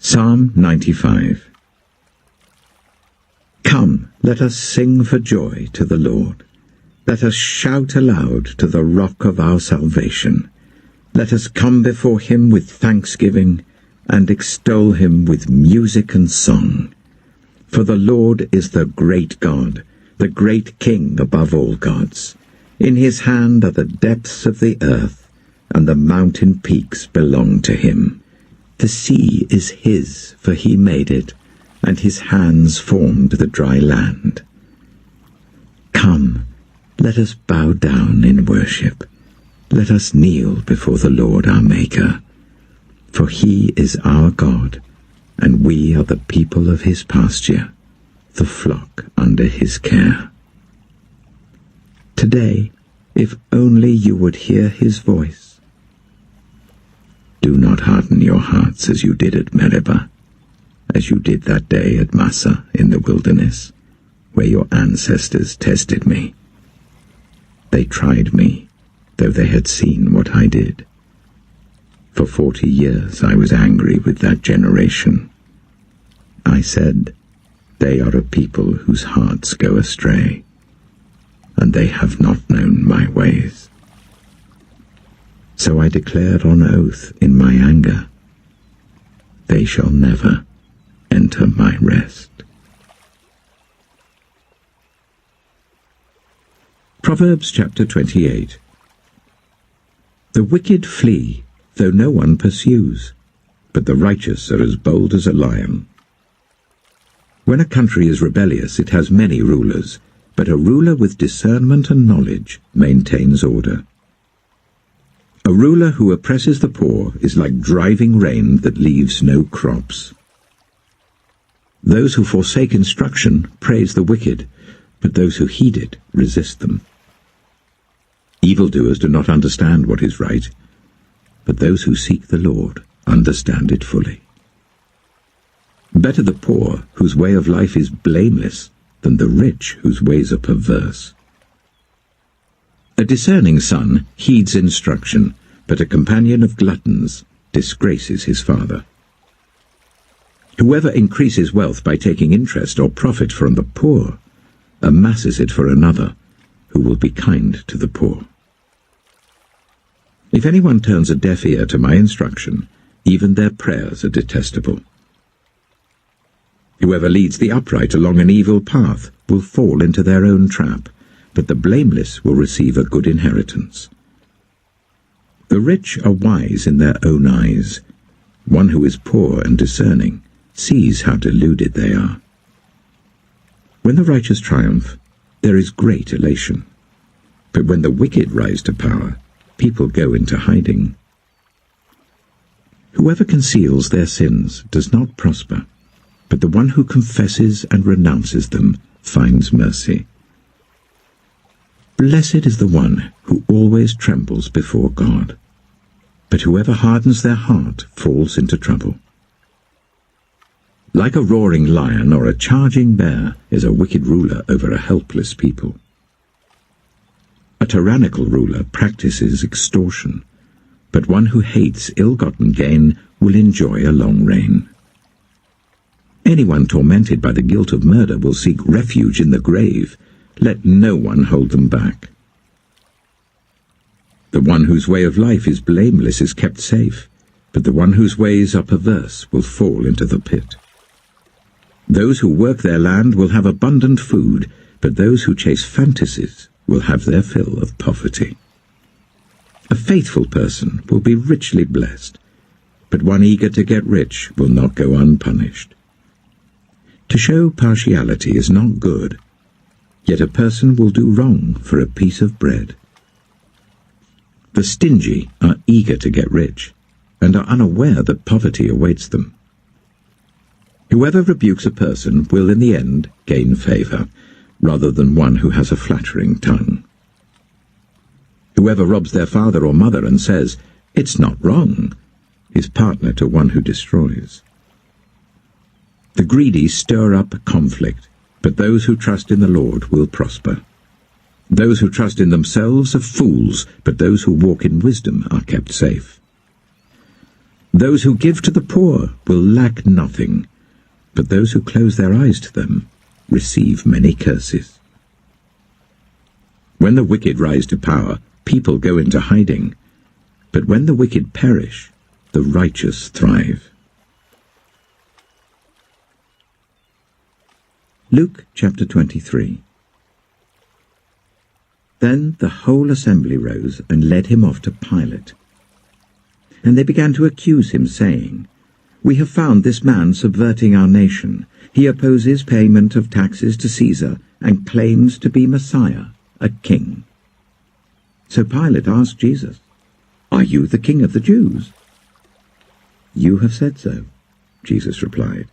Psalm 95. Come, let us sing for joy to the Lord. Let us shout aloud to the rock of our salvation. Let us come before him with thanksgiving, and extol him with music and song. For the Lord is the great God, the great King above all gods. In his hand are the depths of the earth, and the mountain peaks belong to him. The sea is his, for he made it, and his hands formed the dry land. Come, let us bow down in worship. Let us kneel before the Lord our Maker. For he is our God, and we are the people of his pasture, the flock under his care. Today, if only you would hear his voice. Do not harden your hearts as you did at Meribah, as you did that day at Massah in the wilderness, where your ancestors tested me. They tried me, though they had seen what I did. For 40 years I was angry with that generation. I said, they are a people whose hearts go astray, and they have not known my ways. So I declared on oath in my anger, they shall never enter my rest. Proverbs chapter 28. The wicked flee, though no one pursues, but the righteous are as bold as a lion. When a country is rebellious, it has many rulers, but a ruler with discernment and knowledge maintains order. A ruler who oppresses the poor is like driving rain that leaves no crops. Those who forsake instruction praise the wicked, but those who heed it resist them. Evildoers do not understand what is right, but those who seek the Lord understand it fully. Better the poor, whose way of life is blameless, than the rich, whose ways are perverse. A discerning son heeds instruction, but a companion of gluttons disgraces his father. Whoever increases wealth by taking interest or profit from the poor amasses it for another, who will be kind to the poor. If anyone turns a deaf ear to my instruction, even their prayers are detestable. Whoever leads the upright along an evil path will fall into their own trap, but the blameless will receive a good inheritance. The rich are wise in their own eyes. One who is poor and discerning sees how deluded they are. When the righteous triumph, there is great elation. But when the wicked rise to power, people go into hiding. Whoever conceals their sins does not prosper, but the one who confesses and renounces them finds mercy. Blessed is the one who always trembles before God, but whoever hardens their heart falls into trouble. Like a roaring lion or a charging bear is a wicked ruler over a helpless people. A tyrannical ruler practices extortion, but one who hates ill-gotten gain will enjoy a long reign. Anyone tormented by the guilt of murder will seek refuge in the grave. Let no one hold them back. The one whose way of life is blameless is kept safe, but the one whose ways are perverse will fall into the pit. Those who work their land will have abundant food, but those who chase fantasies will have their fill of poverty. A faithful person will be richly blessed, but one eager to get rich will not go unpunished. To show partiality is not good, yet a person will do wrong for a piece of bread. The stingy are eager to get rich, and are unaware that poverty awaits them. Whoever rebukes a person will in the end gain favor, rather than one who has a flattering tongue. Whoever robs their father or mother and says, "It's not wrong," is partner to one who destroys. The greedy stir up conflict, but those who trust in the Lord will prosper. Those who trust in themselves are fools, but those who walk in wisdom are kept safe. Those who give to the poor will lack nothing, but those who close their eyes to them receive many curses. When the wicked rise to power, people go into hiding, but when the wicked perish, the righteous thrive. Luke chapter 23. Then the whole assembly rose and led him off to Pilate. And they began to accuse him, saying, "We have found this man subverting our nation. He opposes payment of taxes to Caesar and claims to be Messiah, a king." So Pilate asked Jesus, "Are you the king of the Jews?" "You have said so," Jesus replied.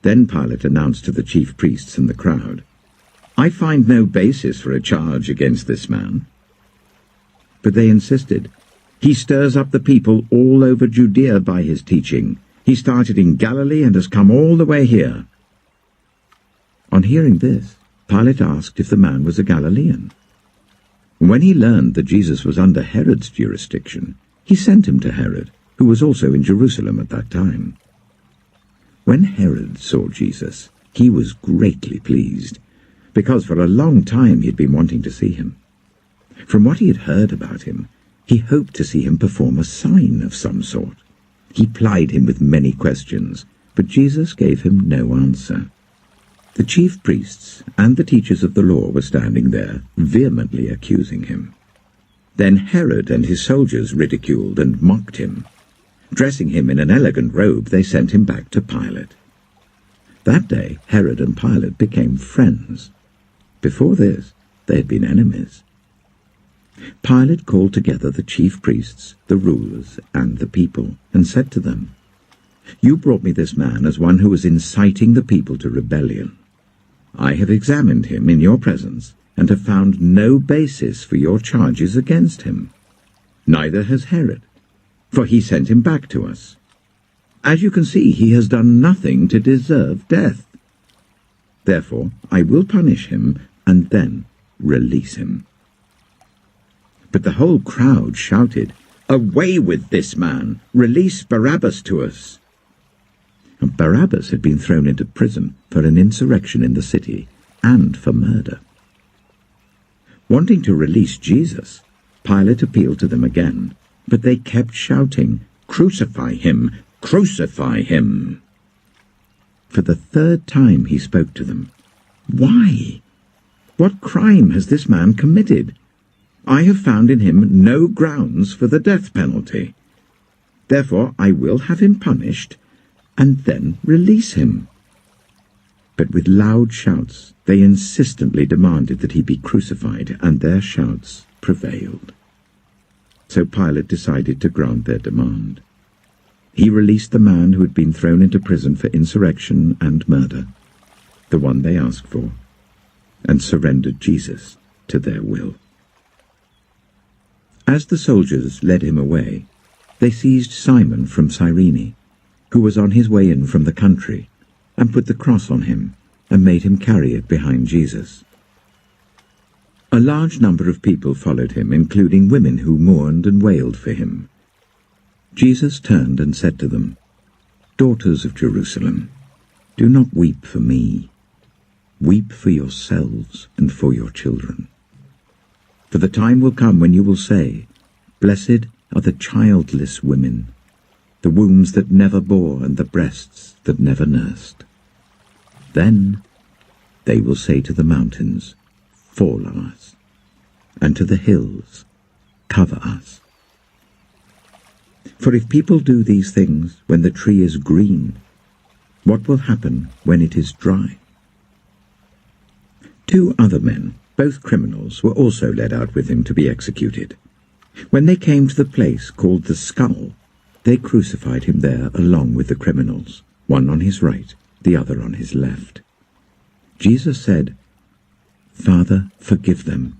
Then Pilate announced to the chief priests and the crowd, "I find no basis for a charge against this man." But they insisted, "He stirs up the people all over Judea by his teaching. He started in Galilee and has come all the way here." On hearing this, Pilate asked if the man was a Galilean. When he learned that Jesus was under Herod's jurisdiction, he sent him to Herod, who was also in Jerusalem at that time. When Herod saw Jesus, he was greatly pleased, because for a long time he had been wanting to see him. From what he had heard about him, he hoped to see him perform a sign of some sort. He plied him with many questions, but Jesus gave him no answer. The chief priests and the teachers of the law were standing there, vehemently accusing him. Then Herod and his soldiers ridiculed and mocked him. Dressing him in an elegant robe, they sent him back to Pilate. That day Herod and Pilate became friends. Before this, they had been enemies. Pilate called together the chief priests, the rulers, and the people, and said to them, "You brought me this man as one who was inciting the people to rebellion. I have examined him in your presence, and have found no basis for your charges against him. Neither has Herod, for he sent him back to us. As you can see, he has done nothing to deserve death. Therefore, I will punish him, and then release him." But the whole crowd shouted, "Away with this man! Release Barabbas to us!" And Barabbas had been thrown into prison for an insurrection in the city and for murder. Wanting to release Jesus, Pilate appealed to them again, but they kept shouting, "Crucify him! Crucify him!" For the third time he spoke to them. "Why? What crime has this man committed? I have found in him no grounds for the death penalty. Therefore I will have him punished, and then release him." But with loud shouts they insistently demanded that he be crucified, and their shouts prevailed. So Pilate decided to grant their demand. He released the man who had been thrown into prison for insurrection and murder, the one they asked for, and surrendered Jesus to their will. As the soldiers led him away, they seized Simon from Cyrene, who was on his way in from the country, and put the cross on him, and made him carry it behind Jesus. A large number of people followed him, including women who mourned and wailed for him. Jesus turned and said to them, "Daughters of Jerusalem, do not weep for me. Weep for yourselves and for your children. For the time will come when you will say, 'Blessed are the childless women, the wombs that never bore and the breasts that never nursed.' Then they will say to the mountains, 'Fall on us,' and to the hills, 'Cover us.' For if people do these things when the tree is green, what will happen when it is dry?" 2 other men, both criminals, were also led out with him to be executed. When they came to the place called the Skull, they crucified him there along with the criminals, one on his right, the other on his left. Jesus said, "Father, forgive them,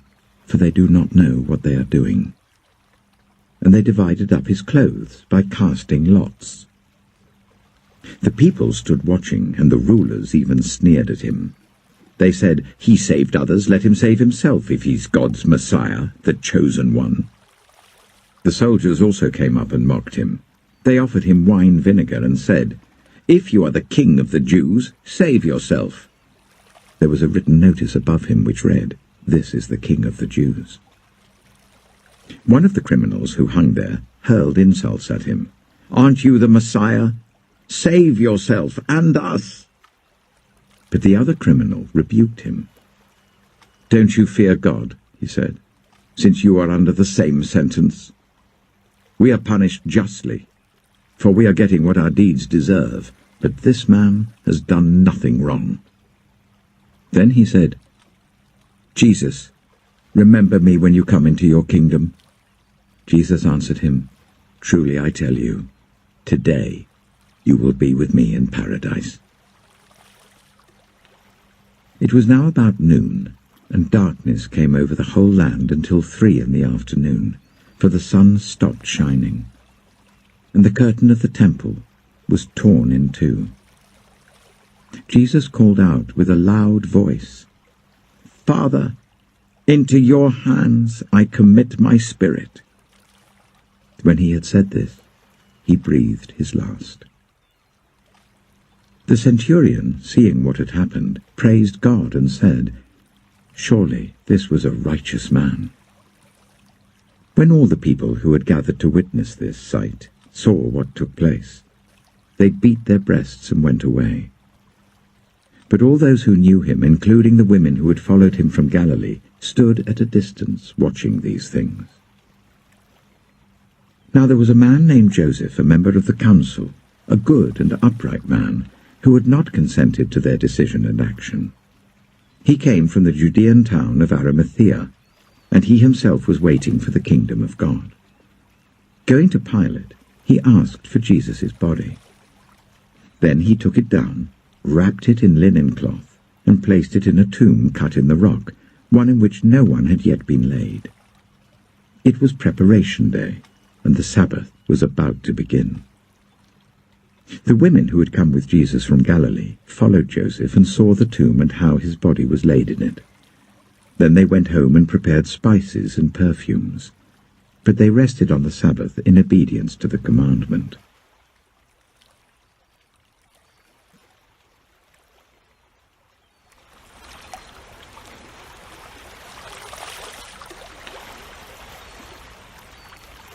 for they do not know what they are doing." And they divided up his clothes by casting lots. The people stood watching, and the rulers even sneered at him. They said, "He saved others, let him save himself if he's God's Messiah, the chosen one." The soldiers also came up and mocked him. They offered him wine vinegar and said, "If you are the king of the Jews, save yourself." There was a written notice above him which read, "This is the King of the Jews." One of the criminals who hung there hurled insults at him. "Aren't you the Messiah? Save yourself and us." But the other criminal rebuked him. "Don't you fear God," he said, "since you are under the same sentence? We are punished justly, for we are getting what our deeds deserve, but this man has done nothing wrong." Then he said, "Jesus, remember me when you come into your kingdom." Jesus answered him, "Truly I tell you, today you will be with me in paradise." It was now about noon, and darkness came over the whole land until 3 in the afternoon, for the sun stopped shining, and the curtain of the temple was torn in two. Jesus called out with a loud voice, "Father, into your hands I commit my spirit." When he had said this, he breathed his last. The centurion, seeing what had happened, praised God and said, "Surely this was a righteous man." When all the people who had gathered to witness this sight saw what took place, they beat their breasts and went away. But all those who knew him, including the women who had followed him from Galilee, stood at a distance watching these things. Now there was a man named Joseph, a member of the council, a good and upright man, who had not consented to their decision and action. He came from the Judean town of Arimathea, and he himself was waiting for the kingdom of God. Going to Pilate, he asked for Jesus' body. Then he took it down, wrapped it in linen cloth, and placed it in a tomb cut in the rock, one in which no one had yet been laid. It was preparation day, and the Sabbath was about to begin. The women who had come with Jesus from Galilee followed Joseph and saw the tomb and how his body was laid in it. Then they went home and prepared spices and perfumes, but they rested on the Sabbath in obedience to the commandment.